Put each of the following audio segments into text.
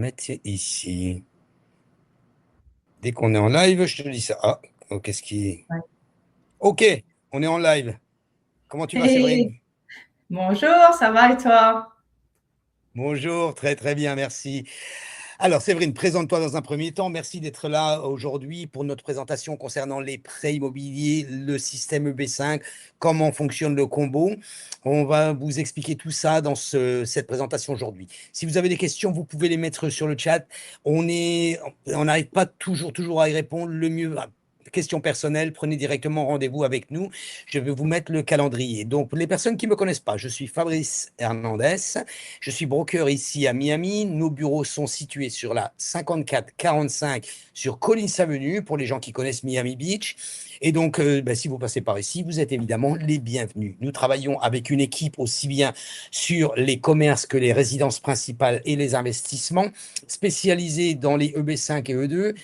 mettre ici. Dès qu'on est en live, je te dis ça. Ah, oh, qu'est-ce qui... Ouais. Ok, on est en live. Comment tu vas, Séverine? Hey, bonjour, ça va et toi? Bonjour, très très bien, merci. Alors, Séverine, présente-toi dans un premier temps. Merci d'être là aujourd'hui pour notre présentation concernant les prêts immobiliers, le système EB5, comment fonctionne le combo. On va vous expliquer tout ça dans cette présentation aujourd'hui. Si vous avez des questions, vous pouvez les mettre sur le chat. On n'arrive pas toujours à y répondre. Le mieux, questions personnelles, prenez directement rendez-vous avec nous. Je vais vous mettre le calendrier. Donc, les personnes qui ne me connaissent pas, je suis Fabrice Hernandez. Je suis broker ici à Miami. Nos bureaux sont situés sur la 5445 sur Collins Avenue pour les gens qui connaissent Miami Beach. Et donc, si vous passez par ici, vous êtes évidemment les bienvenus. Nous travaillons avec une équipe aussi bien sur les commerces que les résidences principales et les investissements, spécialisés dans les EB5 et E2.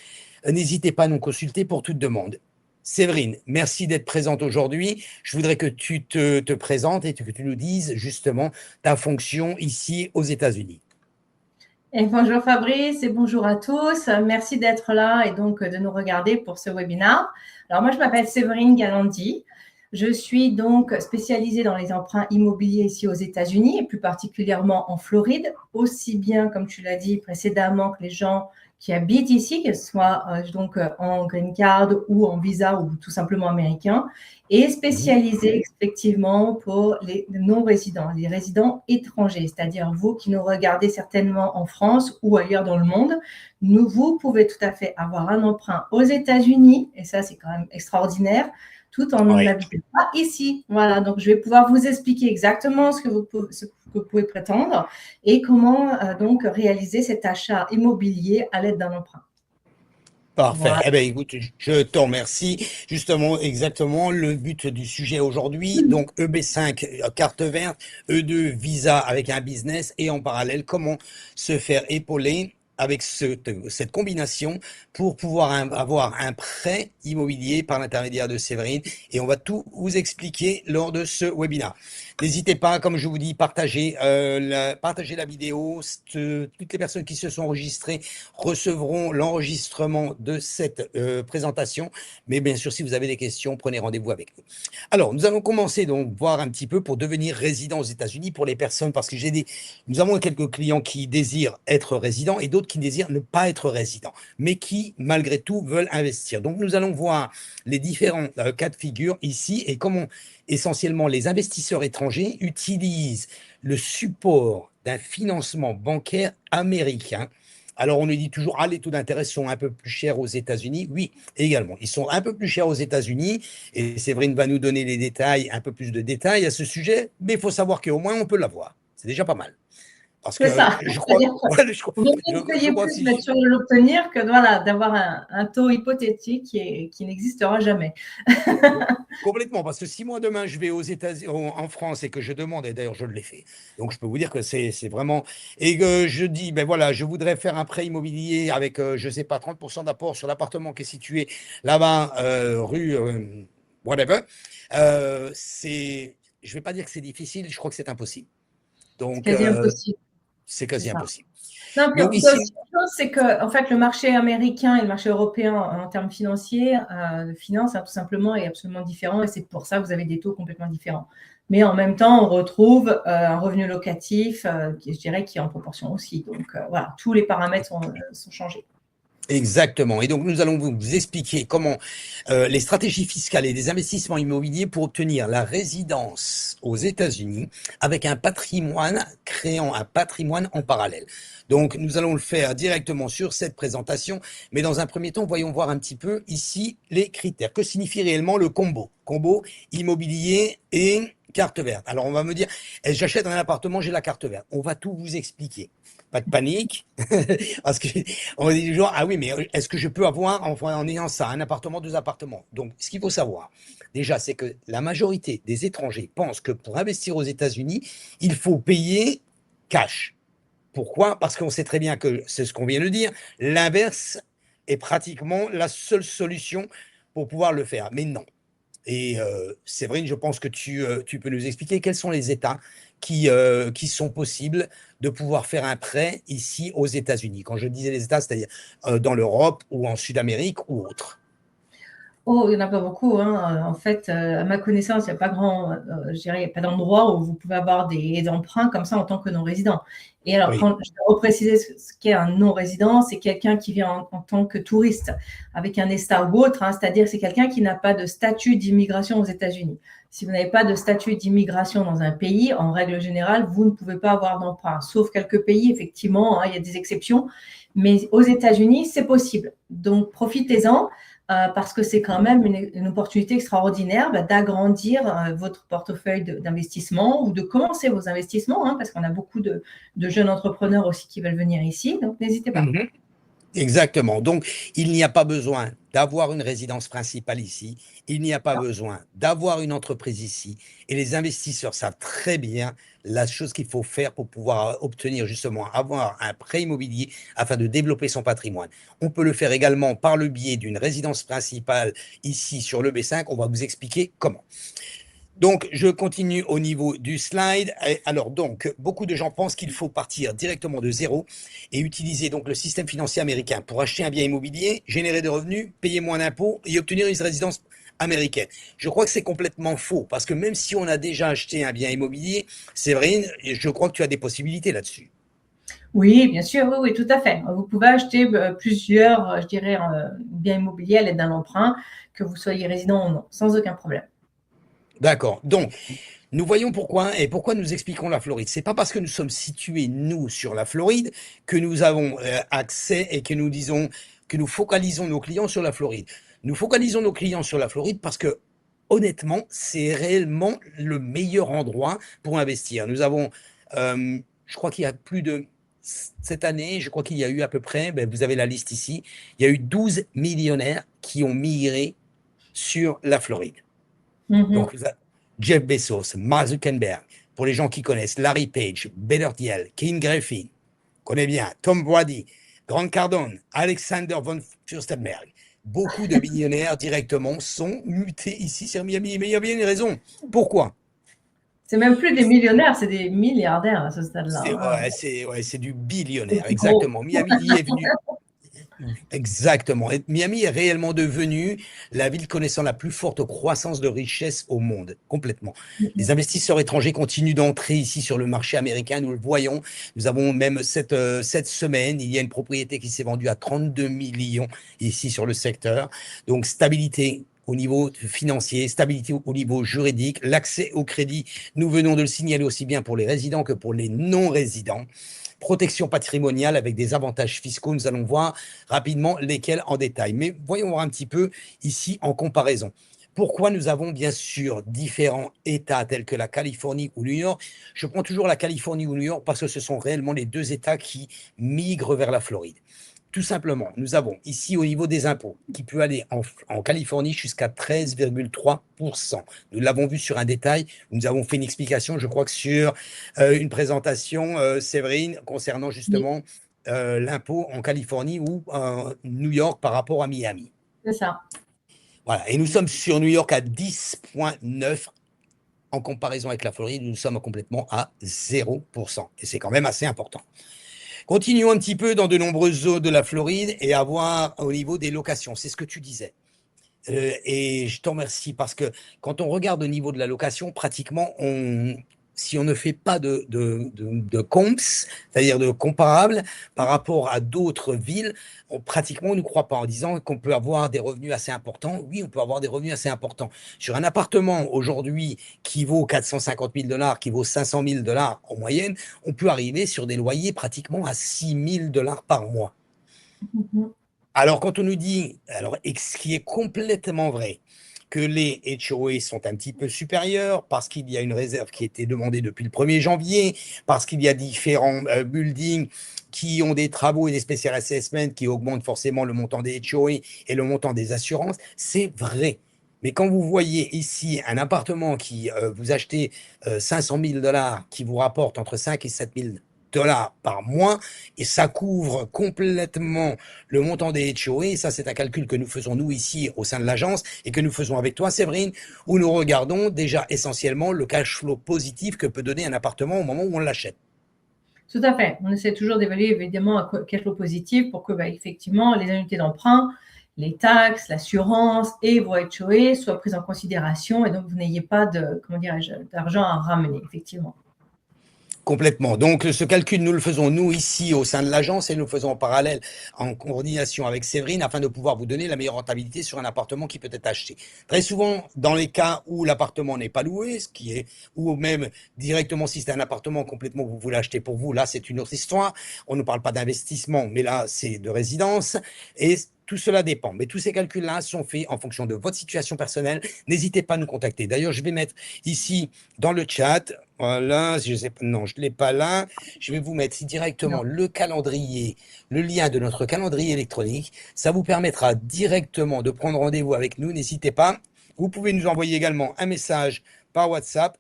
N'hésitez pas à nous consulter pour toute demande. Séverine, merci d'être présente aujourd'hui. Je voudrais que tu te présentes et que tu nous dises justement ta fonction ici aux États-Unis. Et bonjour Fabrice et bonjour à tous. Merci d'être là et donc de nous regarder pour ce webinaire. Alors moi, je m'appelle Séverine Galandi. Je suis donc spécialisée dans les emprunts immobiliers ici aux États-Unis et plus particulièrement en Floride, aussi bien, comme tu l'as dit précédemment, que les gens qui habitent ici, que ce soit en green card ou en visa ou tout simplement américain, et spécialisée effectivement pour les non-résidents, les résidents étrangers, c'est-à-dire vous qui nous regardez certainement en France ou ailleurs dans le monde. Vous pouvez tout à fait avoir un emprunt aux États-Unis, et ça c'est quand même extraordinaire, tout en Oui. n'habitant pas ici. Voilà, donc je vais pouvoir vous expliquer exactement ce que vous pouvez prétendre et comment donc réaliser cet achat immobilier à l'aide d'un emprunt. Parfait. Voilà. Eh bien, écoute, je te remercie. Justement, exactement, le but du sujet aujourd'hui, donc EB5, carte verte, E2, visa avec un business, et en parallèle, comment se faire épauler avec cette combinaison pour pouvoir avoir un prêt immobilier par l'intermédiaire de Séverine. Et on va tout vous expliquer lors de ce webinaire. N'hésitez pas, comme je vous dis, partagez la vidéo. Toutes les personnes qui se sont enregistrées recevront l'enregistrement de cette présentation. Mais bien sûr, si vous avez des questions, prenez rendez-vous avec nous. Alors, nous allons commencer donc voir un petit peu pour devenir résident aux États-Unis pour les personnes, parce que nous avons quelques clients qui désirent être résidents et d'autres qui désirent ne pas être résidents, mais qui, malgré tout, veulent investir. Donc, nous allons voir les différents cas de figure ici et comment essentiellement les investisseurs étrangers utilisent le support d'un financement bancaire américain. Alors, on nous dit toujours, ah, les taux d'intérêt sont un peu plus chers aux États-Unis. Oui, également. Ils sont un peu plus chers aux États-Unis. Et Séverine va nous donner les détails, un peu plus de détails à ce sujet. Mais il faut savoir qu'au moins, on peut l'avoir. C'est déjà pas mal. Parce C'est que ça. je crois, C'est-à-dire voilà, vaut mieux je payer crois plus, si mais tu l'obtenir que voilà, d'avoir un taux hypothétique qui n'existera jamais. complètement, parce que si moi demain je vais aux États-Unis, en France et que je demande, et d'ailleurs je l'ai fait, donc je peux vous dire que c'est vraiment, et que je dis, ben voilà, je voudrais faire un prêt immobilier avec, je sais pas, 30% d'apport sur l'appartement qui est situé là-bas, rue, whatever, je vais pas dire que c'est difficile, je crois que c'est impossible. C'est Donc, quasi impossible. c'est C'est quasi ça. impossible. Non, puis Donc il y a aussi ici, une chose, c'est que en fait, le marché américain et le marché européen en termes financiers, de finance, tout simplement, est absolument différent et c'est pour ça que vous avez des taux complètement différents. Mais en même temps, on retrouve un revenu locatif qui, je dirais, qui est en proportion aussi. Donc voilà, tous les paramètres sont changés. exactement. Et donc, nous allons vous expliquer comment les stratégies fiscales et des investissements immobiliers pour obtenir la résidence aux États-Unis avec un patrimoine, créant un patrimoine en parallèle. Donc, nous allons le faire directement sur cette présentation. Mais dans un premier temps, voyons voir un petit peu ici les critères. Que signifie réellement le combo? Combo immobilier et carte verte. Alors, on va me dire, j'achète un appartement, j'ai la carte verte. On va tout vous expliquer. Pas de panique, parce que on dit toujours, ah oui, mais est-ce que je peux avoir, en ayant ça, un appartement, deux appartements? Donc, ce qu'il faut savoir, déjà, c'est que la majorité des étrangers pensent que pour investir aux États-Unis, il faut payer cash. Pourquoi? Parce qu'on sait très bien que, c'est ce qu'on vient de dire, l'inverse est pratiquement la seule solution pour pouvoir le faire. Mais non. Et Séverine, je pense que tu peux nous expliquer quels sont les États qui sont possibles de pouvoir faire un prêt ici aux États-Unis. Quand je disais les États, c'est-à-dire dans l'Europe ou en Sud-Amérique ou autre. Oh, il n'y en a pas beaucoup, hein. En fait, à ma connaissance, il n'y a pas grand, je dirais, il y a pas d'endroit où vous pouvez avoir des emprunts comme ça en tant que non-résident. Et alors, Oui. quand je dois repréciser ce qu'est un non-résident, c'est quelqu'un qui vient en tant que touriste avec un ESTA ou autre, hein, c'est-à-dire c'est quelqu'un qui n'a pas de statut d'immigration aux États-Unis. Si vous n'avez pas de statut d'immigration dans un pays, en règle générale, vous ne pouvez pas avoir d'emprunt, sauf quelques pays, effectivement, hein, il y a des exceptions, mais aux États-Unis, c'est possible. Donc, profitez-en. Parce que c'est quand même une opportunité extraordinaire d'agrandir votre portefeuille d'investissement ou de commencer vos investissements, hein, parce qu'on a beaucoup de jeunes entrepreneurs aussi qui veulent venir ici, donc n'hésitez pas. Mhm. Exactement. Donc, il n'y a pas besoin d'avoir une résidence principale ici. Il n'y a pas besoin d'avoir une entreprise ici. Et les investisseurs savent très bien la chose qu'il faut faire pour pouvoir obtenir justement avoir un prêt immobilier afin de développer son patrimoine. On peut le faire également par le biais d'une résidence principale ici sur le B5. On va vous expliquer comment. Donc, je continue au niveau du slide. Alors, donc, beaucoup de gens pensent qu'il faut partir directement de zéro et utiliser donc le système financier américain pour acheter un bien immobilier, générer des revenus, payer moins d'impôts et obtenir une résidence américaine. Je crois que c'est complètement faux parce que même si on a déjà acheté un bien immobilier, Séverine, je crois que tu as des possibilités là-dessus. Oui, bien sûr, oui, oui, tout à fait. Vous pouvez acheter plusieurs, je dirais, biens immobiliers à l'aide d'un emprunt, que vous soyez résident ou non, sans aucun problème. D'accord. Donc, nous voyons pourquoi et pourquoi nous expliquons la Floride. C'est pas parce que nous sommes situés, nous, sur la Floride, que nous avons accès et que nous disons, que nous focalisons nos clients sur la Floride. Nous focalisons nos clients sur la Floride parce que, honnêtement, c'est réellement le meilleur endroit pour investir. Nous avons, je crois qu'il y a plus de, cette année, je crois qu'il y a eu à peu près, ben, vous avez la liste ici, il y a eu 12 millionnaires qui ont migré sur la Floride. Donc, Jeff Bezos, Mark Zuckerberg, pour les gens qui connaissent, Larry Page, Bernard Thiel, Ken Griffin, connaît bien, Tom Brady, Grant Cardone, Alexander von Furstenberg. Beaucoup de millionnaires directement sont mutés ici sur Miami. Mais il y a bien une raison. Pourquoi? C'est même plus des millionnaires, c'est des milliardaires à ce stade-là. C'est du billionnaire, C'est gros. exactement. Miami y est venu. Exactement. Et Miami est réellement devenue la ville connaissant la plus forte croissance de richesse au monde, complètement. Les investisseurs étrangers continuent d'entrer ici sur le marché américain, nous le voyons. Nous avons même cette semaine, il y a une propriété qui s'est vendue à 32 millions ici sur le secteur. Donc, stabilité au niveau financier, stabilité au niveau juridique, l'accès au crédit, nous venons de le signaler aussi bien pour les résidents que pour les non-résidents. Protection patrimoniale avec des avantages fiscaux. Nous allons voir rapidement lesquels en détail. Mais voyons voir un petit peu ici en comparaison. Pourquoi nous avons bien sûr différents États tels que la Californie ou New York? Je prends toujours la Californie ou New York parce que ce sont réellement les deux États qui migrent vers la Floride. Tout simplement, nous avons ici au niveau des impôts, qui peut aller en Californie jusqu'à 13,3%. Nous l'avons vu sur un détail, nous avons fait une explication, je crois que sur une présentation, Séverine, concernant justement l'impôt en Californie ou New York par rapport à Miami. C'est ça. Voilà, et nous sommes sur New York à 10,9%. En comparaison avec la Floride, nous sommes complètement à 0%. Et c'est quand même assez important. Continuons un petit peu dans de nombreuses zones de la Floride et à voir au niveau des locations. C'est ce que tu disais. Et je te remercie parce que quand on regarde au niveau de la location, pratiquement, si on ne fait pas de comps, c'est-à-dire de comparables par rapport à d'autres villes, pratiquement on ne croit pas en disant qu'on peut avoir des revenus assez importants. Oui, on peut avoir des revenus assez importants. Sur un appartement aujourd'hui qui vaut 450 000 $, qui vaut 500 000 $ en moyenne, on peut arriver sur des loyers pratiquement à 6 000 $ par mois. Alors, quand on nous dit, alors, et ce qui est complètement vrai, que les HOA sont un petit peu supérieurs parce qu'il y a une réserve qui a été demandée depuis le 1er janvier, parce qu'il y a différents buildings qui ont des travaux et des special assessments qui augmentent forcément le montant des HOA et le montant des assurances, c'est vrai. Mais quand vous voyez ici un appartement qui vous achetez 500 000 $ qui vous rapporte entre 5 et 7 000 dollars par mois et ça couvre complètement le montant des HOA. Et ça, c'est un calcul que nous faisons nous ici au sein de l'agence et que nous faisons avec toi, Séverine, où nous regardons déjà essentiellement le cash flow positif que peut donner un appartement au moment où on l'achète. Tout à fait. On essaie toujours d'évaluer évidemment un cash flow positif pour que, effectivement, les annuités d'emprunt, les taxes, l'assurance et vos HOA soient prises en considération et donc vous n'ayez pas d'argent à ramener, effectivement. Complètement. Donc, ce calcul, nous le faisons, nous, ici, au sein de l'agence, et nous le faisons en parallèle, en coordination avec Séverine, afin de pouvoir vous donner la meilleure rentabilité sur un appartement qui peut être acheté. Très souvent, dans les cas où l'appartement n'est pas loué, ce qui est, ou même directement, si c'est un appartement complètement que vous voulez acheter pour vous, là, c'est une autre histoire. On ne parle pas d'investissement, mais là, c'est de résidence. Et tout cela dépend. Mais tous ces calculs-là sont faits en fonction de votre situation personnelle. N'hésitez pas à nous contacter. D'ailleurs, je vais mettre ici dans le chat, voilà, je sais pas, non, je ne l'ai pas là. Je vais vous mettre directement le calendrier, le lien de notre calendrier électronique. Ça vous permettra directement de prendre rendez-vous avec nous. N'hésitez pas. Vous pouvez nous envoyer également un message par WhatsApp.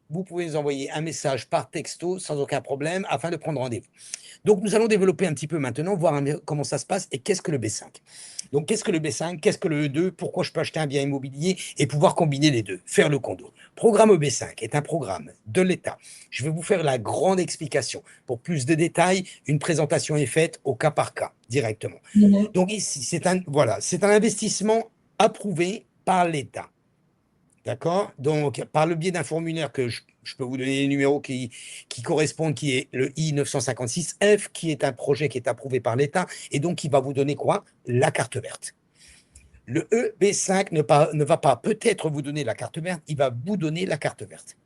Vous pouvez nous envoyer un message par texto sans aucun problème afin de prendre rendez-vous. Donc, nous allons développer un petit peu maintenant, voir comment ça se passe et qu'est-ce que le B5. Donc, qu'est-ce que le B5, qu'est-ce que le E2, pourquoi je peux acheter un bien immobilier et pouvoir combiner les deux, faire le condo. Programme B5 est un programme de l'État. Je vais vous faire la grande explication. Pour plus de détails, une présentation est faite au cas par cas, directement. Donc, ici, c'est un investissement approuvé par l'État. D'accord? Donc, par le biais d'un formulaire que je peux vous donner les numéros qui correspondent, qui est le I-956F, qui est un projet qui est approuvé par l'État, et donc qui va vous donner quoi? La carte verte. Le EB5 ne va pas peut-être vous donner la carte verte, il va vous donner la carte verte.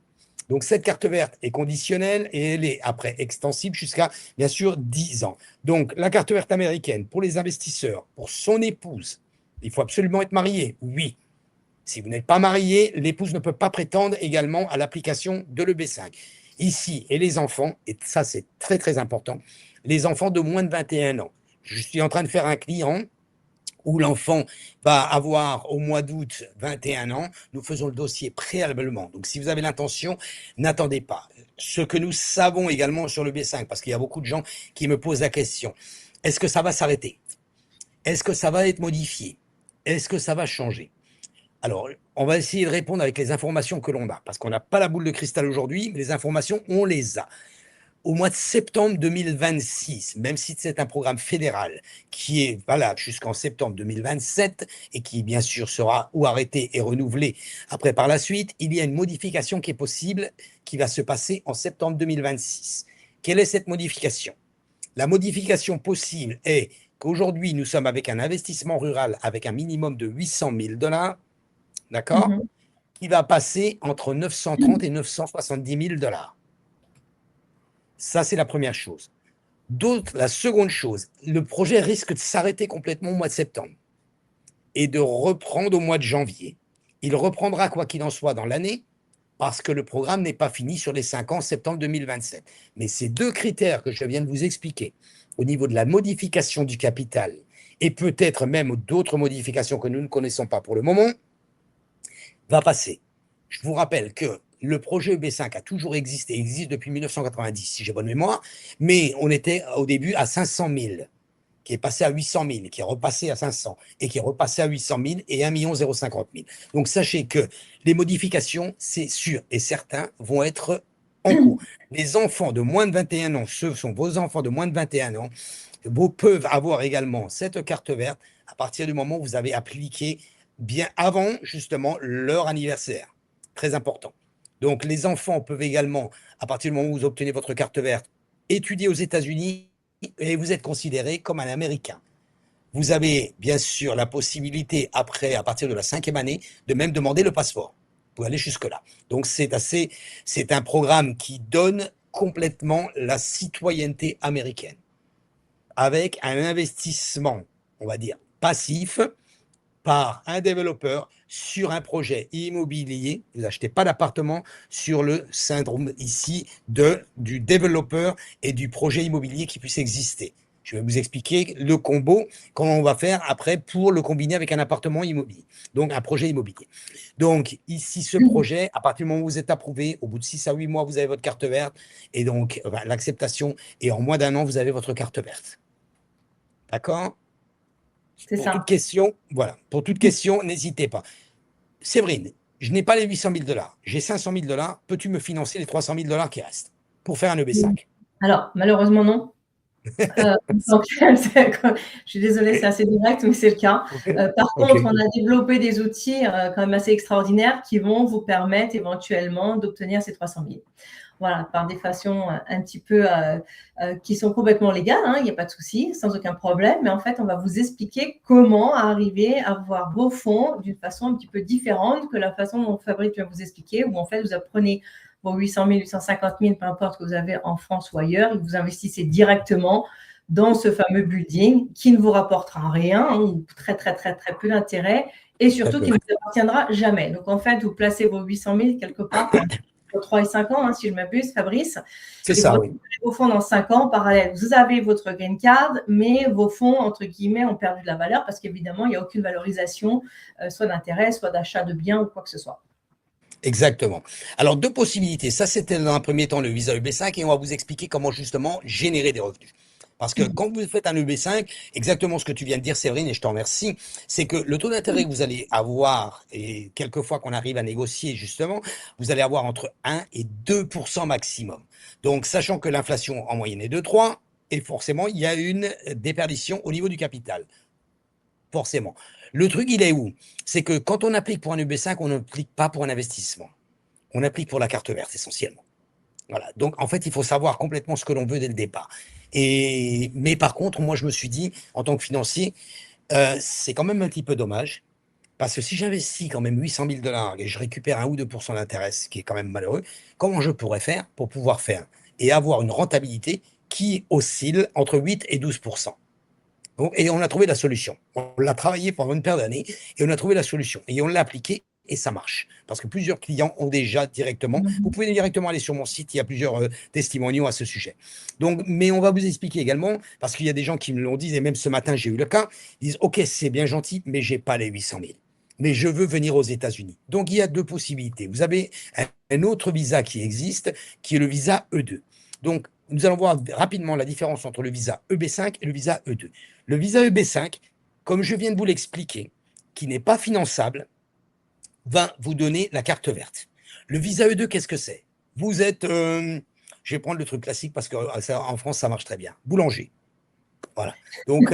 Donc, cette carte verte est conditionnelle et elle est après extensible jusqu'à, bien sûr, 10 ans. Donc, la carte verte américaine, pour les investisseurs, pour son épouse, il faut absolument être marié, oui. Si vous n'êtes pas marié, l'épouse ne peut pas prétendre également à l'application de l'EB5. Ici, et les enfants, et ça c'est très très important, les enfants de moins de 21 ans. Je suis en train de faire un client où l'enfant va avoir au mois d'août 21 ans. Nous faisons le dossier préalablement. Donc si vous avez l'intention, n'attendez pas. Ce que nous savons également sur le B5, parce qu'il y a beaucoup de gens qui me posent la question, est-ce que ça va s'arrêter? Est-ce que ça va être modifié? Est-ce que ça va changer? Alors, on va essayer de répondre avec les informations que l'on a, parce qu'on n'a pas la boule de cristal aujourd'hui, mais les informations, on les a. Au mois de septembre 2026, même si c'est un programme fédéral qui est valable jusqu'en septembre 2027 et qui, bien sûr, sera ou arrêté et renouvelé après par la suite, il y a une modification qui est possible, qui va se passer en septembre 2026. Quelle est cette modification? La modification possible est qu'aujourd'hui, nous sommes avec un investissement rural avec un minimum de 800 000 $, d'accord, qui va passer entre 930 et 970 000 $. Ça, c'est la première chose. La seconde chose, le projet risque de s'arrêter complètement au mois de septembre et de reprendre au mois de janvier. Il reprendra quoi qu'il en soit dans l'année parce que le programme n'est pas fini sur les 5 ans, septembre 2027. Mais ces deux critères que je viens de vous expliquer au niveau de la modification du capital et peut-être même d'autres modifications que nous ne connaissons pas pour le moment, va passer. Je vous rappelle que le projet EB5 a toujours existé, existe depuis 1990, si j'ai bonne mémoire, mais on était au début à 500 000, qui est passé à 800 000, qui est repassé à 500, et qui est repassé à 800 000 et 1 050 000. Donc sachez que les modifications, c'est sûr et certain, vont être en cours. Les enfants de moins de 21 ans, ceux sont vos enfants de moins de 21 ans, vous peuvent avoir également cette carte verte à partir du moment où vous avez appliqué bien avant justement leur anniversaire. Très important. Donc les enfants peuvent également, à partir du moment où vous obtenez votre carte verte, étudier aux États-Unis et vous êtes considéré comme un Américain. Vous avez bien sûr la possibilité après, à partir de la 5e année, de même demander le passeport. Vous pouvez aller jusque-là. Donc c'est un programme qui donne complètement la citoyenneté américaine avec un investissement, on va dire, passif par un développeur sur un projet immobilier. Vous n'achetez pas d'appartement sur le syndrome ici du développeur et du projet immobilier qui puisse exister. Je vais vous expliquer le combo, comment on va faire après pour le combiner avec un appartement immobilier, donc un projet immobilier. Donc, ici, ce projet, à partir du moment où vous êtes approuvé, au bout de 6 à 8 mois, vous avez votre carte verte et donc l'acceptation, et en moins d'1 an, vous avez votre carte verte. D'accord? C'est Pour toute ça. question, voilà, pour toute question, n'hésitez pas. Séverine, je n'ai pas les 800 000 $, j'ai 500 000 $, peux-tu me financer les 300 000 $ qui restent pour faire un EB5? Alors, malheureusement, non. Donc, je suis désolée, c'est assez direct, mais c'est le cas. Par Ok, contre, on a développé des outils quand même assez extraordinaires qui vont vous permettre éventuellement d'obtenir ces 300 000. Voilà, par des façons un petit peu qui sont complètement légales, hein, il n'y a pas de souci, sans aucun problème. Mais en fait, on va vous expliquer comment arriver à avoir vos fonds d'une façon un petit peu différente que la façon dont Fabrice vient vous expliquer, où en fait, vous apprenez vos 800 000, 850 000, peu importe que vous avez en France ou ailleurs, et vous investissez directement dans ce fameux building qui ne vous rapportera rien, hein, ou très, très, très, très peu d'intérêt, et surtout qui ne vous appartiendra jamais. Donc, en fait, vous placez vos 800 000 quelque part pendant 3 et 5 ans, hein, si je m'abuse, Fabrice. c'est Et vous ça, oui. récupérez vos fonds dans 5 ans en parallèle. Vous avez votre green card, mais vos fonds, entre guillemets, ont perdu de la valeur parce qu'évidemment, il n'y a aucune valorisation, soit d'intérêt, soit d'achat de biens ou quoi que ce soit. Exactement. Alors, deux possibilités. Ça, c'était dans un premier temps le visa EB5 et on va vous expliquer comment justement générer des revenus. Parce que quand vous faites un EB5, exactement ce que tu viens de dire, Séverine, et je t'en remercie, c'est que le taux d'intérêt que vous allez avoir, et quelquefois qu'on arrive à négocier justement, vous allez avoir entre 1 et 2% maximum. Donc, sachant que l'inflation en moyenne est de 3, et forcément, il y a une déperdition au niveau du capital. Forcément. Le truc, il est où? C'est que quand on applique pour un UB5, on n'applique pas pour un investissement. On applique pour la carte verte essentiellement. Voilà. Donc, en fait, il faut savoir complètement ce que l'on veut dès le départ. Mais par contre, moi, je me suis dit, en tant que financier, c'est quand même un petit peu dommage. Parce que si j'investis quand même 800 000 $ et je récupère 1 ou 2% d'intérêt, ce qui est quand même malheureux, comment je pourrais faire pour pouvoir faire et avoir une rentabilité qui oscille entre 8 et 12%? Et on a trouvé la solution. On l'a travaillé pendant une paire d'années et on a trouvé la solution. Et on l'a appliqué et ça marche. Parce que plusieurs clients ont déjà directement. Vous pouvez directement aller sur mon site, il y a plusieurs testimoniaux à ce sujet. Donc, mais on va vous expliquer également, parce qu'il y a des gens qui me l'ont dit, et même ce matin j'ai eu le cas, ils disent ok, c'est bien gentil, mais j'ai pas les 800 000. Mais je veux venir aux États-Unis. Donc il y a deux possibilités. Vous avez un autre visa qui existe, qui est le visa E2. Donc, nous allons voir rapidement la différence entre le visa EB5 et le visa E2. Le visa EB5, comme je viens de vous l'expliquer, qui n'est pas finançable, va vous donner la carte verte. Le visa E2, qu'est-ce que c'est? Vous êtes, je vais prendre le truc classique parce qu'en France, ça marche très bien. Boulanger. Voilà. Donc,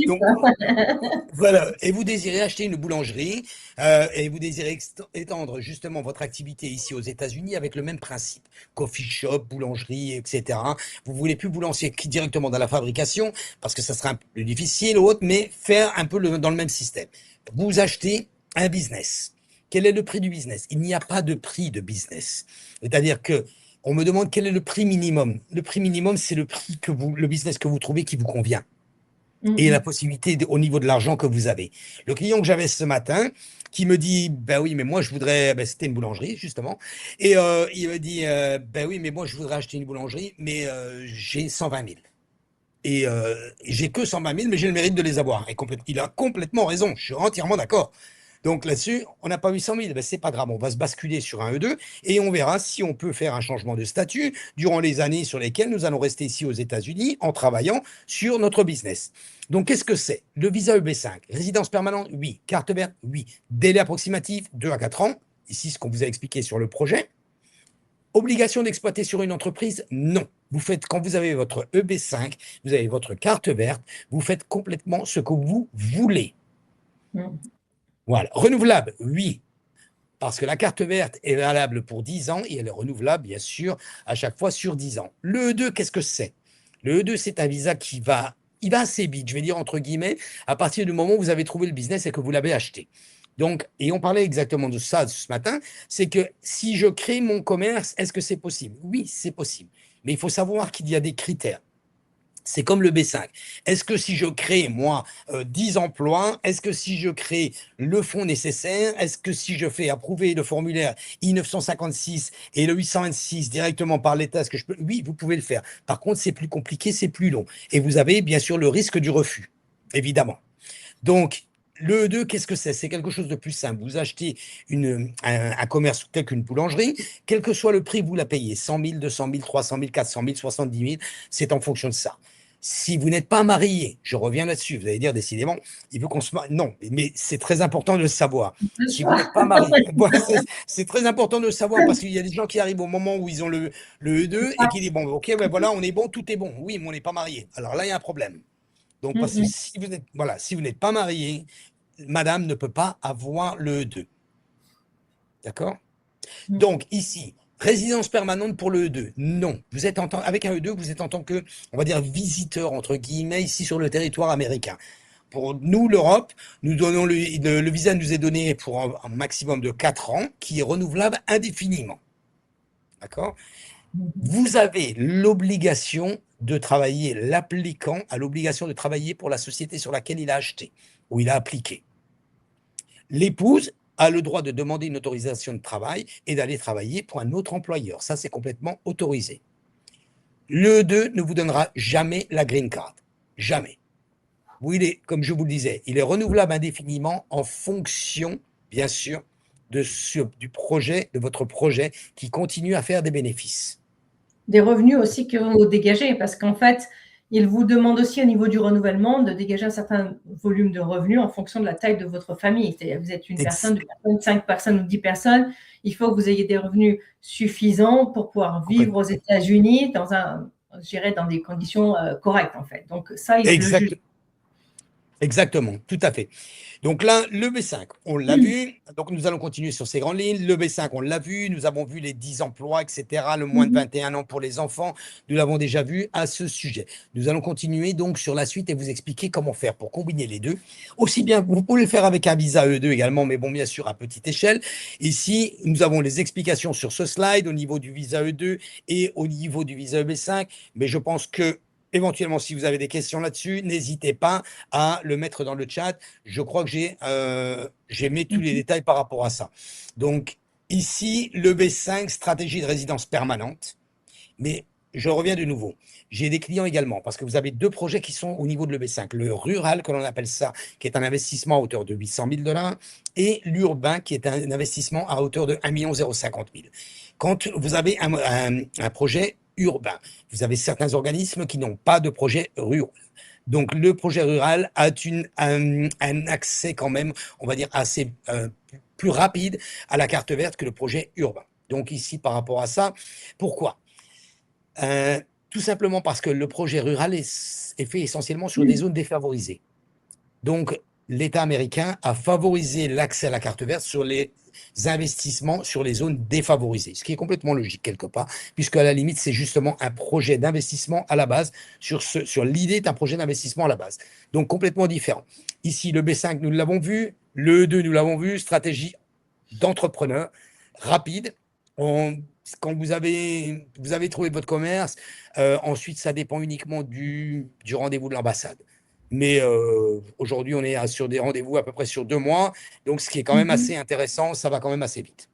donc voilà. Et vous désirez acheter une boulangerie et vous désirez étendre justement votre activité ici aux États-Unis avec le même principe. Coffee shop, boulangerie, etc. Vous voulez plus vous lancer directement dans la fabrication parce que ça sera un peu plus difficile ou autre, mais faire un peu dans le même système. Vous achetez un business. Quel est le prix du business? Il n'y a pas de prix de business. C'est-à-dire que on me demande quel est le prix minimum. Le prix minimum, c'est le prix le business que vous trouvez qui vous convient et la possibilité au niveau de l'argent que vous avez. Le client que j'avais ce matin, qui me dit, ben oui, mais moi je voudrais, ben, c'était une boulangerie justement, et il me dit, ben oui, mais moi je voudrais acheter une boulangerie, mais j'ai 120 000. Et j'ai que 120 000, mais j'ai le mérite de les avoir. Et il a complètement raison, je suis entièrement d'accord. Donc là-dessus, on n'a pas 800 000, ben, c'est pas grave, on va se basculer sur un E2 et on verra si on peut faire un changement de statut durant les années sur lesquelles nous allons rester ici aux États-Unis en travaillant sur notre business. Donc qu'est-ce que c'est? Le visa EB5, résidence permanente, oui. Carte verte, oui. Délai approximatif, 2 à 4 ans. Ici, ce qu'on vous a expliqué sur le projet. Obligation d'exploiter sur une entreprise? Non. Vous faites, quand vous avez votre EB5, vous avez votre carte verte, vous faites complètement ce que vous voulez. Voilà. Renouvelable? Oui. Parce que la carte verte est valable pour 10 ans et elle est renouvelable, bien sûr, à chaque fois sur 10 ans. Le E2, qu'est-ce que c'est? Le E2, c'est un visa il va assez vite, je vais dire entre guillemets, à partir du moment où vous avez trouvé le business et que vous l'avez acheté. Donc, et on parlait exactement de ça ce matin, c'est que si je crée mon commerce, est-ce que c'est possible? Oui, c'est possible. Mais il faut savoir qu'il y a des critères. C'est comme le B5. Est-ce que si je crée, moi, 10 emplois, est-ce que si je crée le fonds nécessaire, est-ce que si je fais approuver le formulaire I-956 et le 826 directement par l'État, est-ce que je peux? Oui, vous pouvez le faire. Par contre, c'est plus compliqué, c'est plus long. Et vous avez bien sûr le risque du refus, évidemment. Donc, le E2, qu'est-ce que c'est? C'est quelque chose de plus simple. Vous achetez un commerce tel qu'une boulangerie, quel que soit le prix, vous la payez. 100 000, 200 000, 300 000, 400 000, 70 000, c'est en fonction de ça. Si vous n'êtes pas marié, je reviens là-dessus, vous allez dire décidément, il veut qu'on se marie. Non, mais c'est très important de le savoir. Si vous n'êtes pas marié, c'est très important de le savoir parce qu'il y a des gens qui arrivent au moment où ils ont le E2 et qui disent, bon, ok, ben voilà, on est bon, tout est bon. Oui, mais on n'est pas marié. Alors là, il y a un problème. Donc, parce que si vous n'êtes voilà, si vous n'êtes pas marié, madame ne peut pas avoir le E2. D'accord? Donc, ici, résidence permanente pour le E2. Non. Vous êtes avec un E2, vous êtes en tant que, on va dire, visiteur, entre guillemets, ici sur le territoire américain. Pour nous, l'Europe, nous donnons le visa nous est donné pour un maximum de 4 ans, qui est renouvelable indéfiniment. D'accord? Vous avez l'obligation de travailler, l'applicant a l'obligation de travailler pour la société sur laquelle il a acheté, ou il a appliqué. L'épouse a le droit de demander une autorisation de travail et d'aller travailler pour un autre employeur. Ça, c'est complètement autorisé. Le E2 ne vous donnera jamais la green card. Jamais. Oui, comme je vous le disais, il est renouvelable indéfiniment en fonction, bien sûr, du projet, de votre projet qui continue à faire des bénéfices. Des revenus aussi que vous dégagez, parce qu'en fait, il vous demande aussi au niveau du renouvellement de dégager un certain volume de revenus en fonction de la taille de votre famille. C'est-à-dire vous êtes une personne, 2 personnes, 5 personnes ou 10 personnes, il faut que vous ayez des revenus suffisants pour pouvoir vivre aux États-Unis dans je dirais, dans des conditions correctes, en fait. Donc ça, il le juge. Exactement, tout à fait. Donc là, le B5, on l'a vu. Donc nous allons continuer sur ces grandes lignes. Le B5, on l'a vu. Nous avons vu les 10 emplois, etc. Le moins de 21 ans pour les enfants. Nous l'avons déjà vu à ce sujet. Nous allons continuer donc sur la suite et vous expliquer comment faire pour combiner les deux. Aussi bien, vous pouvez le faire avec un visa E2 également, mais bon, bien sûr, à petite échelle. Ici, nous avons les explications sur ce slide au niveau du visa E2 et au niveau du visa EB5. Mais je pense que éventuellement, si vous avez des questions là-dessus, n'hésitez pas à le mettre dans le chat. Je crois que j'ai mis tous les détails par rapport à ça. Donc, ici, le B5, stratégie de résidence permanente. Mais je reviens de nouveau. J'ai des clients également, parce que vous avez 2 projets qui sont au niveau de l'EB5. Le rural, que l'on appelle ça, qui est un investissement à hauteur de 800 000 $, et l'urbain, qui est un investissement à hauteur de 1 050 000 $. Quand vous avez un projet urbain, vous avez certains organismes qui n'ont pas de projet rural. Donc, le projet rural a un accès quand même, on va dire, assez plus rapide à la carte verte que le projet urbain. Donc, ici, par rapport à ça, pourquoi? Tout simplement parce que le projet rural est fait essentiellement sur des zones défavorisées. Donc, l'État américain a favorisé l'accès à la carte verte sur les investissements sur les zones défavorisées, ce qui est complètement logique quelque part, puisque à la limite, c'est justement un projet d'investissement à la base, sur l'idée d'un projet d'investissement à la base. Donc, complètement différent. Ici, le B5, nous l'avons vu, le E2, nous l'avons vu, stratégie d'entrepreneur rapide. Quand vous avez trouvé votre commerce, ensuite, ça dépend uniquement du rendez-vous de l'ambassade. Mais aujourd'hui, on est sur des rendez-vous à peu près sur 2 mois. Donc, ce qui est quand même assez intéressant, ça va quand même assez vite.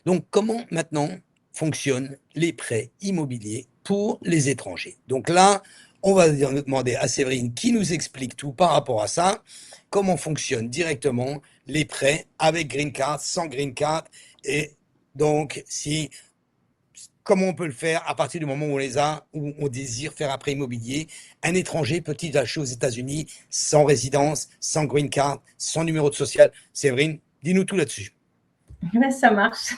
Donc, comment maintenant fonctionnent les prêts immobiliers pour les étrangers? Donc là, on va demander à Séverine qui nous explique tout par rapport à ça. Comment fonctionnent directement les prêts avec Green Card, sans Green Card. Et donc, comment on peut le faire à partir du moment où on les a, où on désire faire un prêt immobilier. Un étranger peut-il acheter aux États-Unis sans résidence, sans green card, sans numéro de social? Séverine, dis-nous tout là-dessus. Ça marche.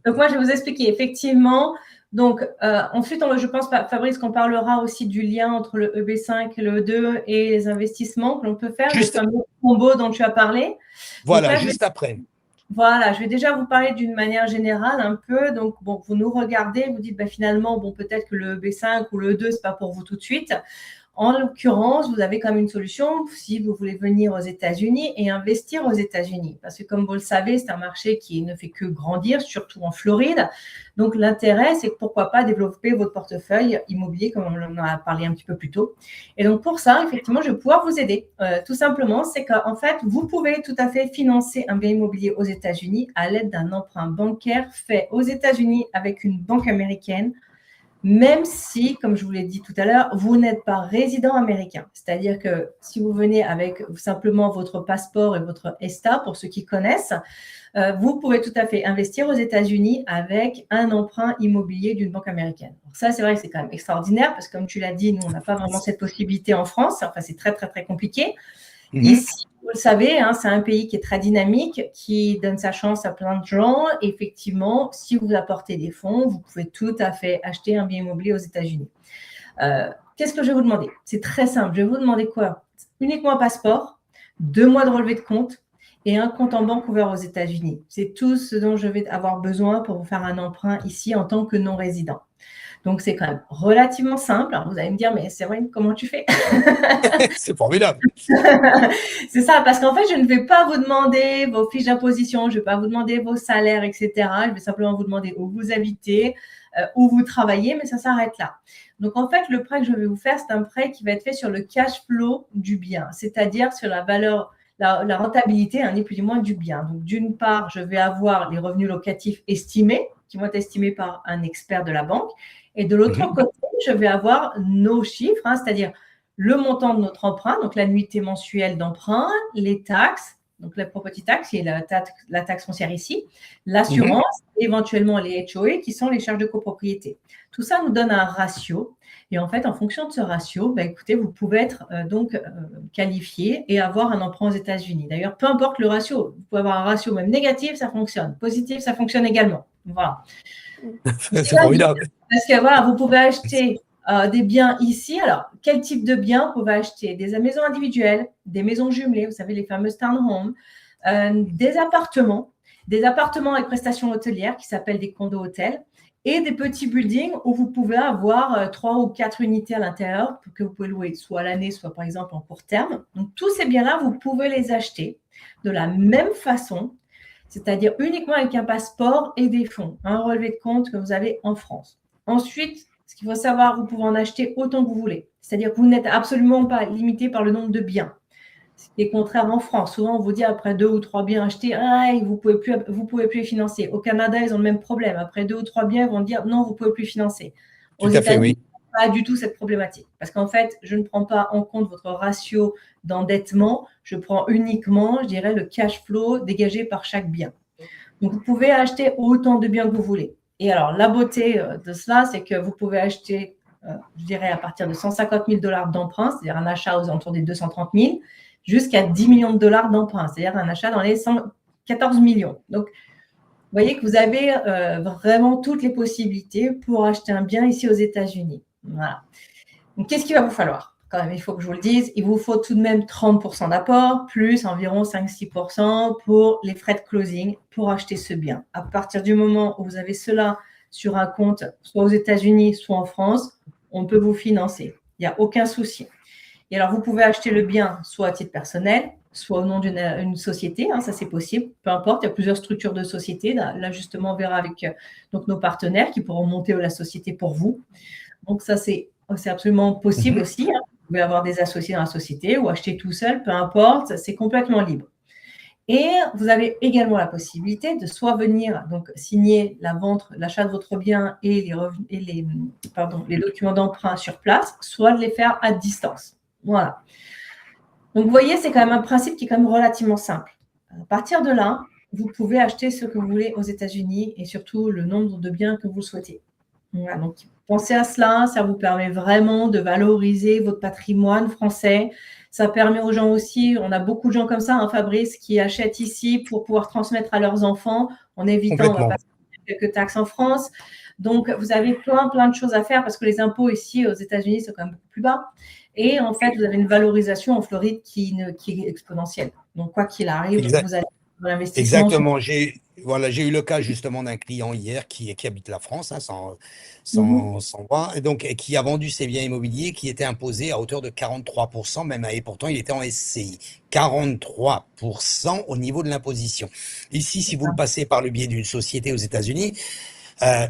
Donc, moi, je vais vous expliquer. Effectivement, donc, ensuite, je pense, Fabrice, qu'on parlera aussi du lien entre le EB5 et le E2 et les investissements que l'on peut faire, le fameux combo dont tu as parlé. Voilà, là, juste après. Voilà, je vais déjà vous parler d'une manière générale un peu. Donc, bon, vous nous regardez, vous dites finalement, bon, peut-être que le B5 ou le E2, ce n'est pas pour vous tout de suite. En l'occurrence, vous avez quand même une solution si vous voulez venir aux États-Unis et investir aux États-Unis. Parce que comme vous le savez, c'est un marché qui ne fait que grandir, surtout en Floride. Donc, l'intérêt, c'est pourquoi pas développer votre portefeuille immobilier, comme on en a parlé un petit peu plus tôt. Et donc, pour ça, effectivement, je vais pouvoir vous aider. Tout simplement, c'est qu'en fait, vous pouvez tout à fait financer un bien immobilier aux États-Unis à l'aide d'un emprunt bancaire fait aux États-Unis avec une banque américaine, même si, comme je vous l'ai dit tout à l'heure, vous n'êtes pas résident américain. C'est-à-dire que si vous venez avec simplement votre passeport et votre ESTA, pour ceux qui connaissent, vous pouvez tout à fait investir aux États-Unis avec un emprunt immobilier d'une banque américaine. Donc ça, c'est vrai que c'est quand même extraordinaire parce que, comme tu l'as dit, nous, on n'a pas vraiment cette possibilité en France. Enfin, c'est très, très, très compliqué. Ici, vous le savez, hein, c'est un pays qui est très dynamique, qui donne sa chance à plein de gens. Effectivement, si vous apportez des fonds, vous pouvez tout à fait acheter un bien immobilier aux États-Unis. Qu'est-ce que je vais vous demander? C'est très simple. Je vais vous demander quoi? Uniquement un passeport, 2 mois de relevé de compte et un compte en banque ouvert aux États-Unis. C'est tout ce dont je vais avoir besoin pour vous faire un emprunt ici en tant que non-résident. Donc, c'est quand même relativement simple. Alors, vous allez me dire, mais c'est vrai, comment tu fais? C'est formidable. C'est ça, parce qu'en fait, je ne vais pas vous demander vos fiches d'imposition, je ne vais pas vous demander vos salaires, etc. Je vais simplement vous demander où vous habitez, où vous travaillez, mais ça s'arrête là. Donc, en fait, le prêt que je vais vous faire, c'est un prêt qui va être fait sur le cash flow du bien, c'est-à-dire sur la valeur, la rentabilité, ni plus ni moins du bien. Donc, d'une part, je vais avoir les revenus locatifs estimés, qui vont être estimés par un expert de la banque. Et de l'autre côté, je vais avoir nos chiffres, c'est-à-dire le montant de notre emprunt, donc l'annuité mensuelle d'emprunt, les taxes, donc la property tax, qui est la taxe foncière ici, l'assurance, éventuellement les HOA, qui sont les charges de copropriété. Tout ça nous donne un ratio. Et en fait, en fonction de ce ratio, écoutez, vous pouvez être qualifié et avoir un emprunt aux États-Unis. D'ailleurs, peu importe le ratio, vous pouvez avoir un ratio même négatif, ça fonctionne. Positif, ça fonctionne également. Voilà. C'est formidable. Parce que voilà, vous pouvez acheter des biens ici. Alors, quel type de biens vous pouvez acheter? Des maisons individuelles, des maisons jumelées, vous savez, les fameuses townhomes, des appartements avec prestations hôtelières qui s'appellent des condos hôtels et des petits buildings où vous pouvez avoir 3 ou 4 unités à l'intérieur que vous pouvez louer soit à l'année, soit par exemple en court terme. Donc, tous ces biens-là, vous pouvez les acheter de la même façon, c'est-à-dire uniquement avec un passeport et des fonds, un relevé de compte que vous avez en France. Ensuite, ce qu'il faut savoir, vous pouvez en acheter autant que vous voulez. C'est-à-dire que vous n'êtes absolument pas limité par le nombre de biens. Ce qui est contraire en France. Souvent, on vous dit après 2 ou 3 biens achetés, vous pouvez plus les financer. Au Canada, ils ont le même problème. Après 2 ou 3 biens, ils vont dire non, vous ne pouvez plus financer. Tout à fait, oui. Pas du tout cette problématique. Parce qu'en fait, je ne prends pas en compte votre ratio d'endettement. Je prends uniquement, je dirais, le cash flow dégagé par chaque bien. Donc, vous pouvez acheter autant de biens que vous voulez. Et alors, la beauté de cela, c'est que vous pouvez acheter, je dirais, à partir de 150 000 $ d'emprunt, c'est-à-dire un achat aux alentours des 230 000, jusqu'à 10 millions de dollars d'emprunt, c'est-à-dire un achat dans les 114 millions. Donc, vous voyez que vous avez vraiment toutes les possibilités pour acheter un bien ici aux États-Unis. Voilà. Donc, qu'est-ce qu'il va vous falloir? Quand même, il faut que je vous le dise, il vous faut tout de même 30% d'apport, plus environ 5-6% pour les frais de closing pour acheter ce bien. À partir du moment où vous avez cela sur un compte, soit aux États-Unis, soit en France, on peut vous financer. Il n'y a aucun souci. Et alors, vous pouvez acheter le bien soit à titre personnel, soit au nom d'une société, ça c'est possible, peu importe, il y a plusieurs structures de société. Là justement, on verra avec donc, nos partenaires qui pourront monter la société pour vous. Donc ça, c'est absolument possible aussi. Vous pouvez avoir des associés dans la société ou acheter tout seul, peu importe, c'est complètement libre. Et vous avez également la possibilité de soit venir donc signer la vente, l'achat de votre bien et les documents d'emprunt sur place, soit de les faire à distance. Voilà. Donc, vous voyez, c'est quand même un principe qui est quand même relativement simple. À partir de là, vous pouvez acheter ce que vous voulez aux États-Unis et surtout le nombre de biens que vous souhaitez. Voilà, donc, pensez à cela, ça vous permet vraiment de valoriser votre patrimoine français. Ça permet aux gens aussi, on a beaucoup de gens comme ça, Fabrice, qui achètent ici pour pouvoir transmettre à leurs enfants en évitant quelques taxes en France. Donc, vous avez plein de choses à faire parce que les impôts ici aux États-Unis sont quand même beaucoup plus bas. Et en fait, vous avez une valorisation en Floride qui est exponentielle. Donc, quoi qu'il arrive, vous allez dans l'investissement. Exactement. J'ai eu le cas justement d'un client hier qui habite la France, hein, Mhm. sans voir, et donc et qui a vendu ses biens immobiliers qui étaient imposés à hauteur de 43%, même, et pourtant il était en SCI. 43% au niveau de l'imposition. Ici, si vous le passez par le biais d'une société aux États-Unis,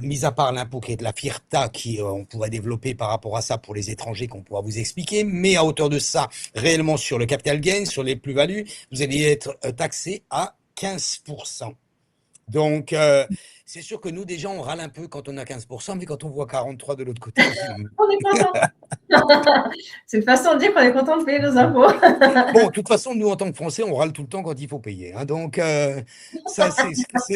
mis à part l'impôt qui est de la FIRTA, on pourrait développer par rapport à ça pour les étrangers, qu'on pourra vous expliquer, mais à hauteur de ça, réellement sur le capital gain, sur les plus-values, vous allez être taxé à 15%. Donc, c'est sûr que nous, déjà, on râle un peu quand on a 15%, mais quand on voit 43 de l'autre côté, on se dit, On est content. C'est une façon de dire qu'on est content de payer nos impôts. bon, de toute façon, nous, en tant que Français, on râle tout le temps quand il faut payer, hein. Donc, ça, c'est Parce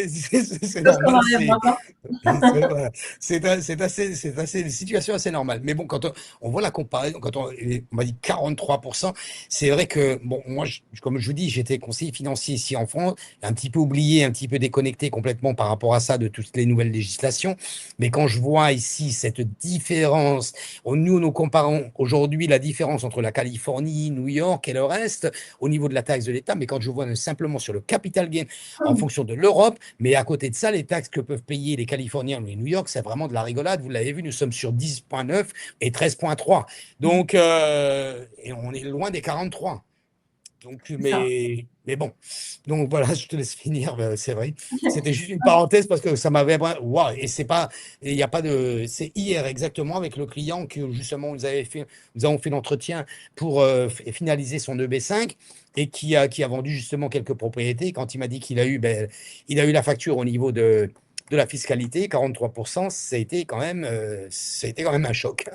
qu'on normal. n'enlèvera pas. Voilà. C'est assez une situation assez normale. Mais bon, quand on voit la comparaison, quand on m'a dit 43%, c'est vrai que, bon, moi, comme je vous dis, j'étais conseiller financier ici en France, un petit peu oublié, un petit peu déconnecté complètement par rapport à ça, de toutes les nouvelles législations. Mais quand je vois ici cette différence, nous comparons aujourd'hui la différence entre la Californie, New York et le reste au niveau de la taxe de l'État. Mais quand je vois simplement sur le capital gain en fonction de l'Europe, mais à côté de ça, les taxes que peuvent payer les Californiens ou les New York, c'est vraiment de la rigolade. Vous l'avez vu, nous sommes sur 10,9 et 13,3. Donc, et on est loin des 43. Donc, C'est ça. mais bon. Donc voilà, je te laisse finir, c'est vrai. C'était juste une parenthèse parce que ça m'avait. Waouh, et c'est pas. Il n'y a pas de. C'est hier exactement avec le client que justement nous avons fait l'entretien pour finaliser son EB5 et qui a vendu justement quelques propriétés. Quand il m'a dit il a eu la facture au niveau de la fiscalité, 43%, ça a été quand même un choc.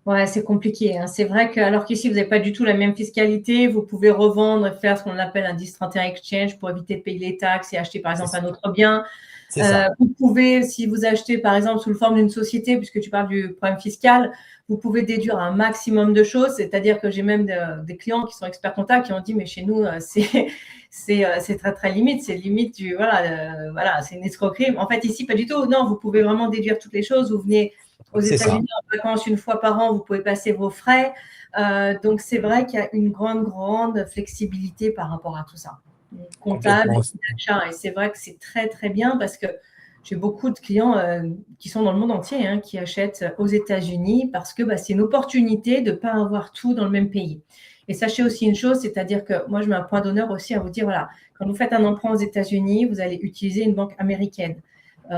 Ouais, c'est compliqué, hein. C'est vrai que, alors qu'ici, vous n'avez pas du tout la même fiscalité, vous pouvez revendre et faire ce qu'on appelle un 1031 exchange pour éviter de payer les taxes et acheter, par exemple, un autre bien. C'est ça. Vous pouvez, si vous achetez, par exemple, sous le forme d'une société, puisque tu parles du problème fiscal, vous pouvez déduire un maximum de choses. C'est-à-dire que j'ai même des clients qui sont experts comptables qui ont dit, mais chez nous, c'est très, très limite. C'est limite voilà, c'est une escroquerie. En fait, ici, pas du tout. Non, vous pouvez vraiment déduire toutes les choses. Vous venez aux C'est ça. États-Unis en vacances une fois par an, vous pouvez passer vos frais. Donc, c'est vrai qu'il y a une grande, grande flexibilité par rapport à tout ça, comptable Complètement. et d'achat. Et c'est vrai que c'est très, très bien parce que j'ai beaucoup de clients qui sont dans le monde entier, hein, qui achètent aux États-Unis parce que c'est une opportunité de ne pas avoir tout dans le même pays. Et sachez aussi une chose, c'est-à-dire que moi, je mets un point d'honneur aussi à vous dire, voilà, quand vous faites un emprunt aux États-Unis, vous allez utiliser une banque américaine.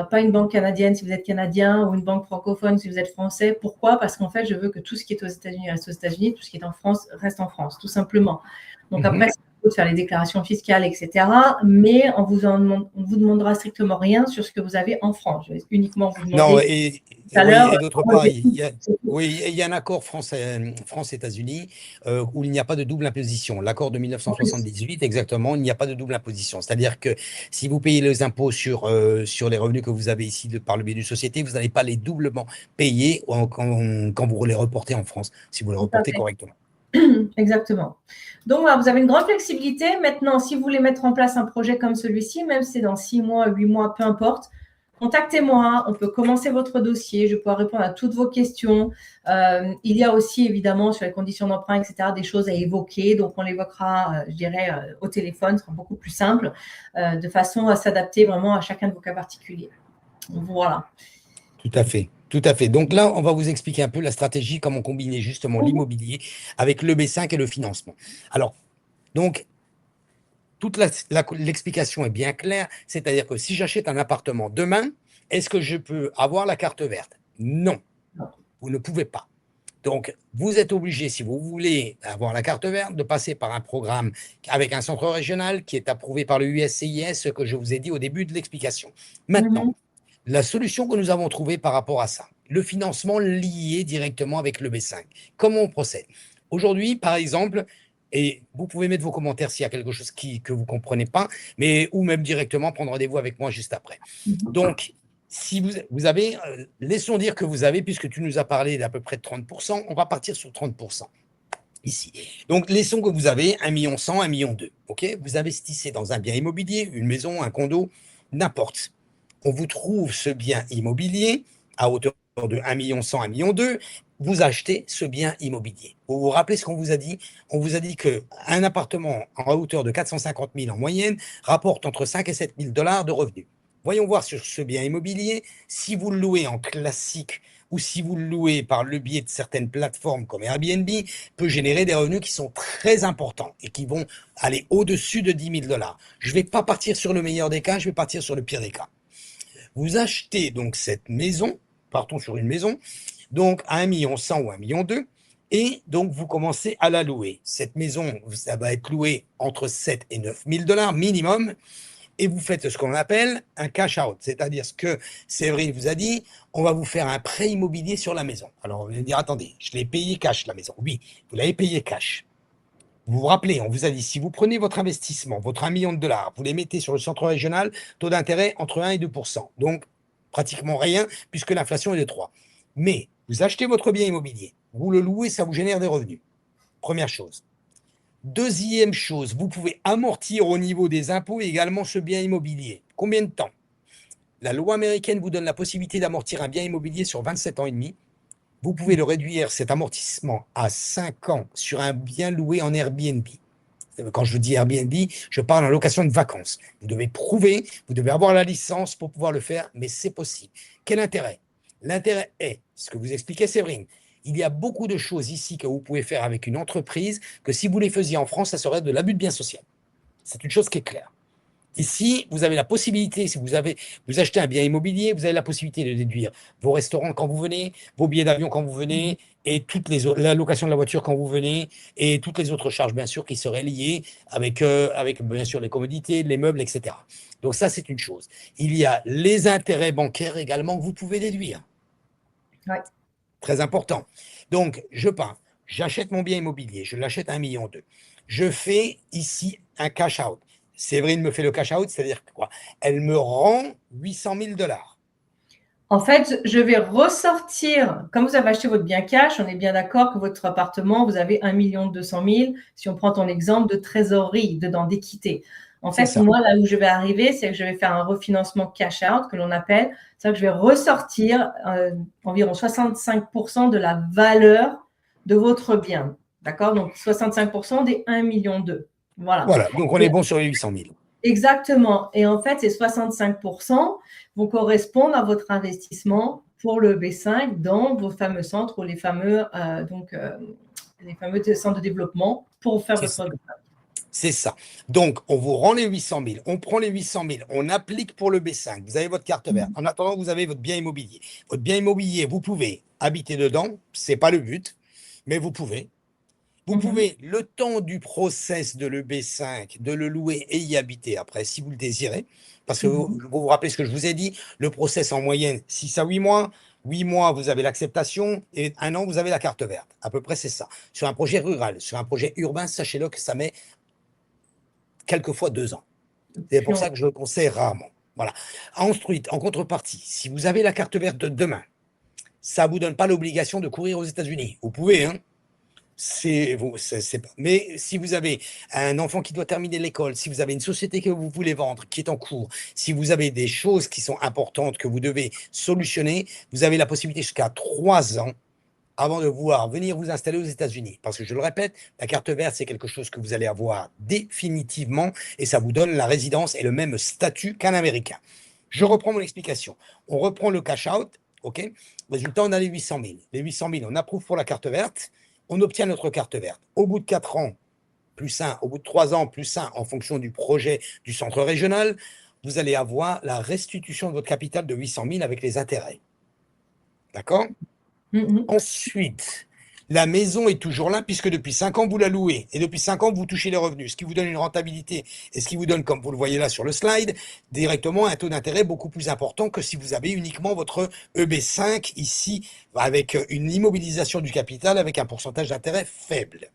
Pas une banque canadienne si vous êtes canadien ou une banque francophone si vous êtes français. Pourquoi? Parce qu'en fait, je veux que tout ce qui est aux États-Unis reste aux États-Unis, tout ce qui est en France reste en France, tout simplement. Donc après, c'est à vous de faire les déclarations fiscales, etc. Mais on vous demandera strictement rien sur ce que vous avez en France. Je vais uniquement vous Non, demander tout à oui, l'heure et d'autre comment part, les coûts. oui, il y a un accord France-États-Unis où il n'y a pas de double imposition. L'accord de 1978, exactement, il n'y a pas de double imposition. C'est-à-dire que si vous payez les impôts sur les revenus que vous avez ici par le biais d'une société, vous n'allez pas les doublement payer quand vous les reportez en France, si vous les Tout à reportez fait. correctement. Exactement. Donc, voilà, vous avez une grande flexibilité. Maintenant, si vous voulez mettre en place un projet comme celui-ci, même si c'est dans 6 mois, 8 mois, peu importe, contactez-moi. On peut commencer votre dossier. Je pourrai répondre à toutes vos questions. Il y a aussi, évidemment, sur les conditions d'emprunt, etc., des choses à évoquer. Donc, on l'évoquera, je dirais, au téléphone. Ce sera beaucoup plus simple, de façon à s'adapter vraiment à chacun de vos cas particuliers. Voilà. Tout à fait, tout à fait. Donc là, on va vous expliquer un peu la stratégie, comment combiner justement l'immobilier avec le B5 et le financement. Alors, donc, toute l'explication est bien claire, c'est-à-dire que si j'achète un appartement demain, est-ce que je peux avoir la carte verte? Non, vous ne pouvez pas. Donc, vous êtes obligé, si vous voulez avoir la carte verte, de passer par un programme avec un centre régional qui est approuvé par le USCIS, ce que je vous ai dit au début de l'explication. Maintenant, la solution que nous avons trouvée par rapport à ça, le financement lié directement avec le B5. Comment on procède? Aujourd'hui, par exemple, et vous pouvez mettre vos commentaires s'il y a quelque chose que vous ne comprenez pas, mais ou même directement prendre rendez-vous avec moi juste après. Donc, si vous avez, laissons dire que vous avez, puisque tu nous as parlé d'à peu près de 30%, on va partir sur 30% ici. Donc, laissons que vous avez 1 100 000, 1 200 000. OK? Vous investissez dans un bien immobilier, une maison, un condo, n'importe. On vous trouve ce bien immobilier à hauteur de 1 100 000, 1 200 000, vous achetez ce bien immobilier. Vous vous rappelez ce qu'on vous a dit? On vous a dit qu'un appartement en hauteur de 450 000 en moyenne rapporte entre 5 et 7 000 $ de revenus. Voyons voir sur ce bien immobilier, si vous le louez en classique ou si vous le louez par le biais de certaines plateformes comme Airbnb, peut générer des revenus qui sont très importants et qui vont aller au-dessus de 10 000 $. Je ne vais pas partir sur le meilleur des cas, je vais partir sur le pire des cas. Vous achetez donc cette maison, partons sur une maison, donc à 1 100 000 ou 1 200 000, et donc vous commencez à la louer. Cette maison, ça va être loué entre 7 et 9 000 $ minimum, et vous faites ce qu'on appelle un cash out, c'est-à-dire ce que Séverine vous a dit, on va vous faire un prêt immobilier sur la maison. Alors vous allez dire, attendez, je l'ai payé cash la maison. Oui, vous l'avez payé cash. Vous vous rappelez, on vous a dit, si vous prenez votre investissement, votre 1 million de $, vous les mettez sur le centre régional, taux d'intérêt entre 1 et 2%. Donc, pratiquement rien, puisque l'inflation est de 3. Mais vous achetez votre bien immobilier, vous le louez, ça vous génère des revenus. Première chose. Deuxième chose, vous pouvez amortir au niveau des impôts également ce bien immobilier. Combien de temps? La loi américaine vous donne la possibilité d'amortir un bien immobilier sur 27 ans et demi. Vous pouvez le réduire, cet amortissement, à 5 ans sur un bien loué en Airbnb. Quand je dis Airbnb, je parle en location de vacances. Vous devez prouver, vous devez avoir la licence pour pouvoir le faire, mais c'est possible. Quel intérêt? L'intérêt est, ce que vous expliquez Séverine, il y a beaucoup de choses ici que vous pouvez faire avec une entreprise que si vous les faisiez en France, ça serait de l'abus de bien social. C'est une chose qui est claire. Ici, vous avez la possibilité, si vous achetez un bien immobilier, vous avez la possibilité de déduire vos restaurants quand vous venez, vos billets d'avion quand vous venez, et la location de la voiture quand vous venez, et toutes les autres charges, bien sûr, qui seraient liées avec bien sûr, les commodités, les meubles, etc. Donc ça, c'est une chose. Il y a les intérêts bancaires également que vous pouvez déduire. Ouais. Très important. Donc, je pars, j'achète mon bien immobilier, je l'achète à 1 million. Je fais ici un cash out. Séverine me fait le cash out, c'est-à-dire quoi? Elle me rend 800 000 $. En fait, je vais ressortir, comme vous avez acheté votre bien cash, on est bien d'accord que votre appartement, vous avez 1 200 000, si on prend ton exemple de trésorerie, dedans, d'équité. En fait, moi, là où je vais arriver, c'est que je vais faire un refinancement cash out, que l'on appelle. C'est-à-dire que je vais ressortir environ 65% de la valeur de votre bien. D'accord? Donc, 65% des 1,2 million. Voilà. Voilà, donc on est bon sur les 800 000. Exactement. Et en fait, ces 65% vont correspondre à votre investissement pour le B5 dans vos fameux centres ou les fameux centres de développement pour faire votre B5. C'est ça. Donc, on vous rend les 800 000, on prend les 800 000, on applique pour le B5, vous avez votre carte verte. En attendant, vous avez votre bien immobilier. Votre bien immobilier, vous pouvez habiter dedans, ce n'est pas le but, mais vous pouvez. Vous pouvez, le temps du process de l'EB5, de le louer et y habiter après, si vous le désirez. Parce que vous vous rappelez ce que je vous ai dit, le process en moyenne, 6 à 8 mois. 8 mois, vous avez l'acceptation et 1 an, vous avez la carte verte. À peu près, c'est ça. Sur un projet rural, sur un projet urbain, sachez-le que ça met quelquefois 2 ans. C'est pour ça que je le conseille rarement. Voilà. Ensuite, en contrepartie, si vous avez la carte verte de demain, ça ne vous donne pas l'obligation de courir aux États-Unis. Vous pouvez, hein. Mais si vous avez un enfant qui doit terminer l'école, si vous avez une société que vous voulez vendre, qui est en cours, si vous avez des choses qui sont importantes que vous devez solutionner, vous avez la possibilité jusqu'à 3 ans avant de pouvoir venir vous installer aux États-Unis. Parce que je le répète, la carte verte, c'est quelque chose que vous allez avoir définitivement et ça vous donne la résidence et le même statut qu'un Américain. Je reprends mon explication. On reprend le cash out, ok? Résultat, on a les 800 000. Les 800 000, on approuve pour la carte verte. On obtient notre carte verte. Au bout de 4 ans, plus 1, au bout de 3 ans, plus 1, en fonction du projet du centre régional, vous allez avoir la restitution de votre capital de 800 000 avec les intérêts. D'accord? Ensuite, la maison est toujours là puisque depuis 5 ans, vous la louez. Et depuis 5 ans, vous touchez les revenus, ce qui vous donne une rentabilité et ce qui vous donne, comme vous le voyez là sur le slide, directement un taux d'intérêt beaucoup plus important que si vous avez uniquement votre EB5 ici, avec une immobilisation du capital avec un pourcentage d'intérêt faible.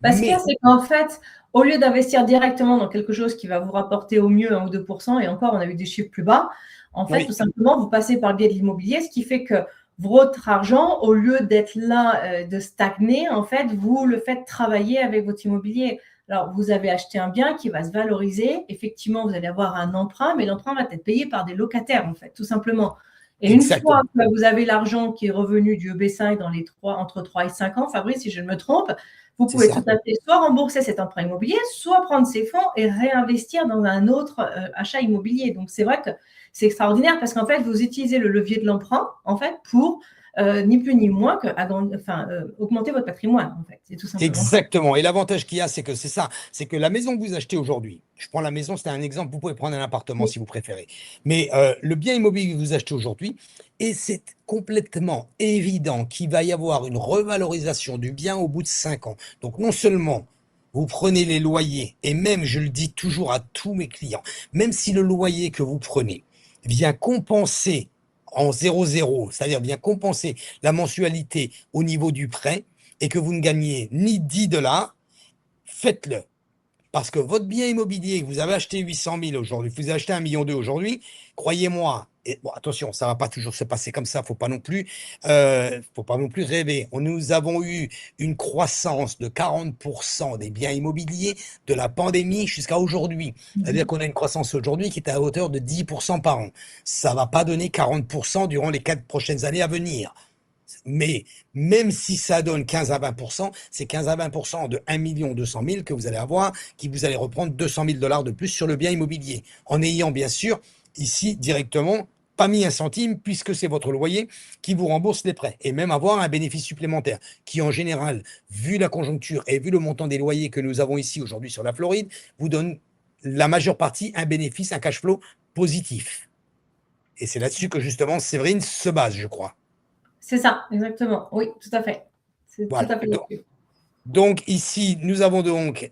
Ce qu'il y a, c'est qu'en fait, au lieu d'investir directement dans quelque chose qui va vous rapporter au mieux 1 ou 2%, et encore, on a eu des chiffres plus bas, en fait, tout simplement, vous passez par le biais de l'immobilier, ce qui fait que votre argent, au lieu d'être là, de stagner, en fait, vous le faites travailler avec votre immobilier. Alors, vous avez acheté un bien qui va se valoriser. Effectivement, vous allez avoir un emprunt, mais l'emprunt va être payé par des locataires, en fait, tout simplement. Et une fois Exactement. que vous avez l'argent qui est revenu du EB5 dans les entre 3 et 5 ans, Fabrice, si je ne me trompe, vous C'est pouvez tout ça. à fait soit rembourser cet emprunt immobilier, soit prendre ces fonds et réinvestir dans un autre achat immobilier. Donc, c'est vrai que c'est extraordinaire parce qu'en fait, vous utilisez le levier de l'emprunt en fait, pour ni plus ni moins que augmenter votre patrimoine. En fait. C'est tout simplement ça. Exactement. Et l'avantage qu'il y a, c'est que c'est ça. C'est que la maison que vous achetez aujourd'hui, je prends la maison, c'est un exemple, vous pouvez prendre un appartement Oui. si vous préférez. Mais le bien immobilier que vous achetez aujourd'hui, et c'est complètement évident qu'il va y avoir une revalorisation du bien au bout de 5 ans. Donc non seulement vous prenez les loyers, et même, je le dis toujours à tous mes clients, même si le loyer que vous prenez vient compenser en 0,0, c'est-à-dire vient compenser la mensualité au niveau du prêt, et que vous ne gagnez ni 10 dollars, faites-le. Parce que votre bien immobilier, que vous avez acheté 800 000 aujourd'hui, vous avez acheté 1,2 million aujourd'hui, croyez-moi, et bon, attention, ça ne va pas toujours se passer comme ça, faut pas non plus rêver. Nous avons eu une croissance de 40% des biens immobiliers de la pandémie jusqu'à aujourd'hui. C'est-à-dire qu'on a une croissance aujourd'hui qui est à hauteur de 10% par an. Ça ne va pas donner 40% durant les 4 prochaines années à venir. Mais même si ça donne 15 à 20%, c'est 15 à 20% de 1 200 000 que vous allez avoir, qui vous allez reprendre 200 000 dollars de plus sur le bien immobilier. En ayant bien sûr ici directement pas mis un centime puisque c'est votre loyer qui vous rembourse les prêts et même avoir un bénéfice supplémentaire qui en général, vu la conjoncture et vu le montant des loyers que nous avons ici aujourd'hui sur la Floride, vous donne la majeure partie un bénéfice, un cash flow positif. Et c'est là-dessus que justement Séverine se base, je crois. C'est ça, exactement. Oui, tout à fait. C'est tout Voilà. à fait là-dessus. Donc ici, nous avons donc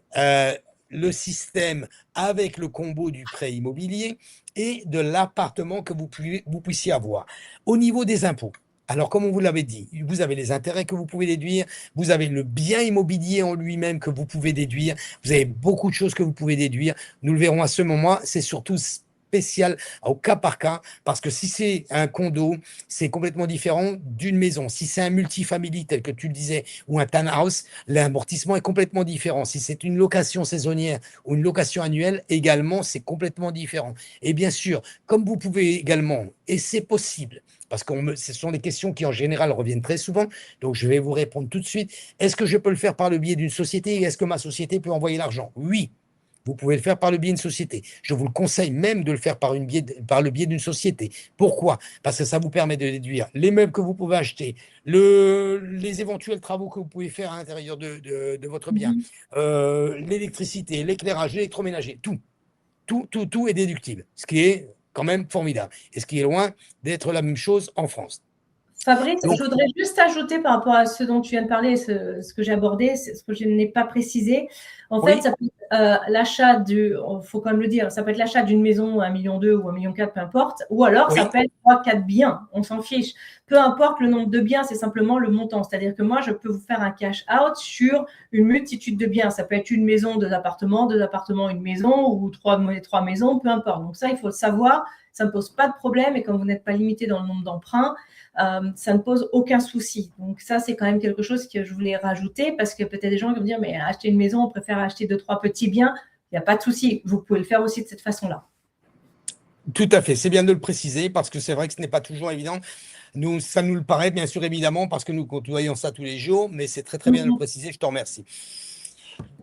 le système avec le combo du prêt immobilier et de l'appartement que vous puissiez avoir. Au niveau des impôts, alors comme on vous l'avait dit, vous avez les intérêts que vous pouvez déduire, vous avez le bien immobilier en lui-même que vous pouvez déduire, vous avez beaucoup de choses que vous pouvez déduire. Nous le verrons à ce moment, c'est surtout spécial au cas par cas, parce que si c'est un condo, c'est complètement différent d'une maison. Si c'est un multifamily tel que tu le disais, ou un townhouse, l'amortissement est complètement différent. Si c'est une location saisonnière ou une location annuelle, également, c'est complètement différent. Et bien sûr, comme vous pouvez également, et c'est possible, parce que ce sont des questions qui en général reviennent très souvent, donc je vais vous répondre tout de suite. Est-ce que je peux le faire par le biais d'une société et est-ce que ma société peut envoyer l'argent? Oui. Vous pouvez le faire par le biais d'une société. Je vous le conseille même de le faire par le biais d'une société. Pourquoi? Parce que ça vous permet de déduire les meubles que vous pouvez acheter, les éventuels travaux que vous pouvez faire à l'intérieur de votre bien, Mhm. l'électricité, l'éclairage, l'électroménager, tout est déductible, ce qui est quand même formidable et ce qui est loin d'être la même chose en France. Fabrice, je Donc, voudrais juste ajouter par rapport à ce dont tu viens de parler, ce que j'ai abordé, ce que je n'ai pas précisé. En fait, oui, ça peut être l'achat il faut quand même le dire, ça peut être l'achat d'une maison à 1,2 million ou 1,4 million, peu importe, ou alors ça oui, peut être 3, 4 biens, on s'en fiche. Peu importe le nombre de biens, c'est simplement le montant. C'est-à-dire que moi, je peux vous faire un cash out sur une multitude de biens. Ça peut être une maison, 2 appartements, 2 appartements, une maison, ou trois maisons, peu importe. Donc ça, il faut le savoir. Ça ne pose pas de problème et comme vous n'êtes pas limité dans le nombre d'emprunts, ça ne pose aucun souci. Donc ça, c'est quand même quelque chose que je voulais rajouter parce que peut-être des gens qui vont dire, mais acheter une maison, on préfère acheter 2, 3 petits biens. Il n'y a pas de souci. Vous pouvez le faire aussi de cette façon-là. tout à fait. C'est bien de le préciser parce que c'est vrai que ce n'est pas toujours évident. Nous, ça nous le paraît, bien sûr, évidemment, parce que nous côtoyons ça tous les jours, mais c'est très, très bien de le Mhm. préciser. Je te remercie.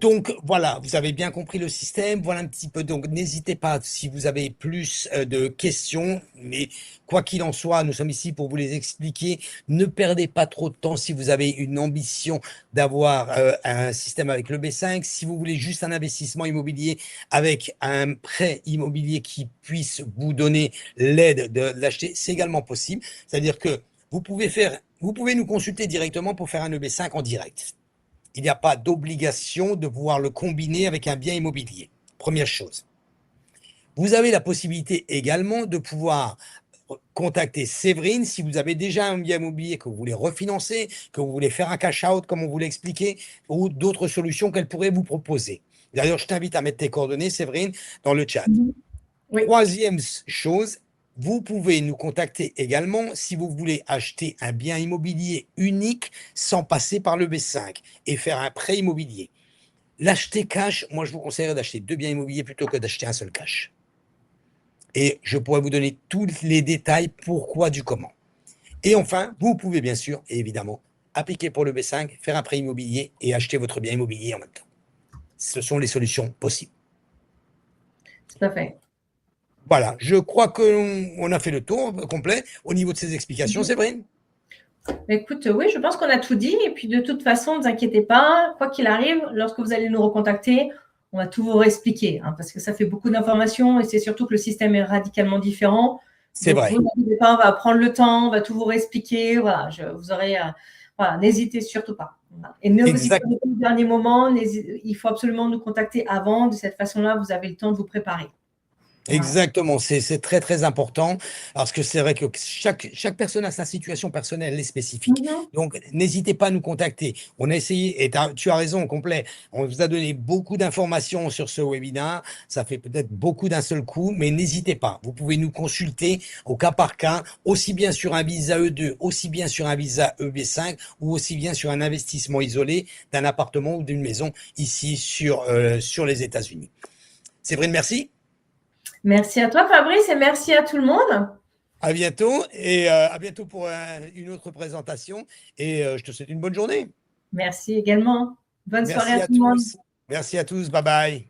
Donc voilà, vous avez bien compris le système. Voilà un petit peu. Donc n'hésitez pas si vous avez plus de questions. Mais quoi qu'il en soit, nous sommes ici pour vous les expliquer. Ne perdez pas trop de temps si vous avez une ambition d'avoir un système avec le B5. Si vous voulez juste un investissement immobilier avec un prêt immobilier qui puisse vous donner l'aide de l'acheter, c'est également possible. C'est-à-dire que vous pouvez nous consulter directement pour faire un EB5 en direct. Il n'y a pas d'obligation de pouvoir le combiner avec un bien immobilier. Première chose. Vous avez la possibilité également de pouvoir contacter Séverine si vous avez déjà un bien immobilier que vous voulez refinancer, que vous voulez faire un cash out comme on vous l'a expliqué, ou d'autres solutions qu'elle pourrait vous proposer. D'ailleurs, je t'invite à mettre tes coordonnées, Séverine, dans le chat. Mhm. Oui. Troisième chose, vous pouvez nous contacter également si vous voulez acheter un bien immobilier unique sans passer par le B5 et faire un prêt immobilier. L'acheter cash, moi je vous conseillerais d'acheter deux biens immobiliers plutôt que d'acheter un seul cash. et je pourrais vous donner tous les détails, pourquoi du comment. Et enfin, vous pouvez bien sûr, et évidemment, appliquer pour le B5, faire un prêt immobilier et acheter votre bien immobilier en même temps. Ce sont les solutions possibles. Tout à fait. Voilà, je crois qu'on a fait le tour complet au niveau de ces explications, Séverine. Écoute, oui, je pense qu'on a tout dit. Et puis, de toute façon, ne vous inquiétez pas, quoi qu'il arrive, lorsque vous allez nous recontacter, on va tout vous réexpliquer, hein, parce que ça fait beaucoup d'informations et c'est surtout que le système est radicalement différent. C'est Donc, vrai. vous n'inquiétez pas, on va prendre le temps, on va tout vous réexpliquer. Voilà, vous aurez, voilà, n'hésitez surtout pas. Voilà. Et ne vous y Exact. prenez pas au dernier moment. Il faut absolument nous contacter avant. De cette façon-là, vous avez le temps de vous préparer. Voilà. Exactement, c'est très très important parce que c'est vrai que chaque personne a sa situation personnelle et spécifique. Mhm. Donc n'hésitez pas à nous contacter. On a essayé, et tu as raison complet, on vous a donné beaucoup d'informations sur ce webinaire, ça fait peut-être beaucoup d'un seul coup, mais n'hésitez pas, vous pouvez nous consulter au cas par cas, aussi bien sur un visa E2, aussi bien sur un visa EB5, ou aussi bien sur un investissement isolé d'un appartement ou d'une maison ici sur les États-Unis. Séverine, merci. Merci à toi, Fabrice, et merci à tout le monde. À bientôt et à bientôt pour une autre présentation et je te souhaite une bonne journée. Merci également. Bonne soirée Merci à à tout le monde. tous. Merci à tous. Bye bye.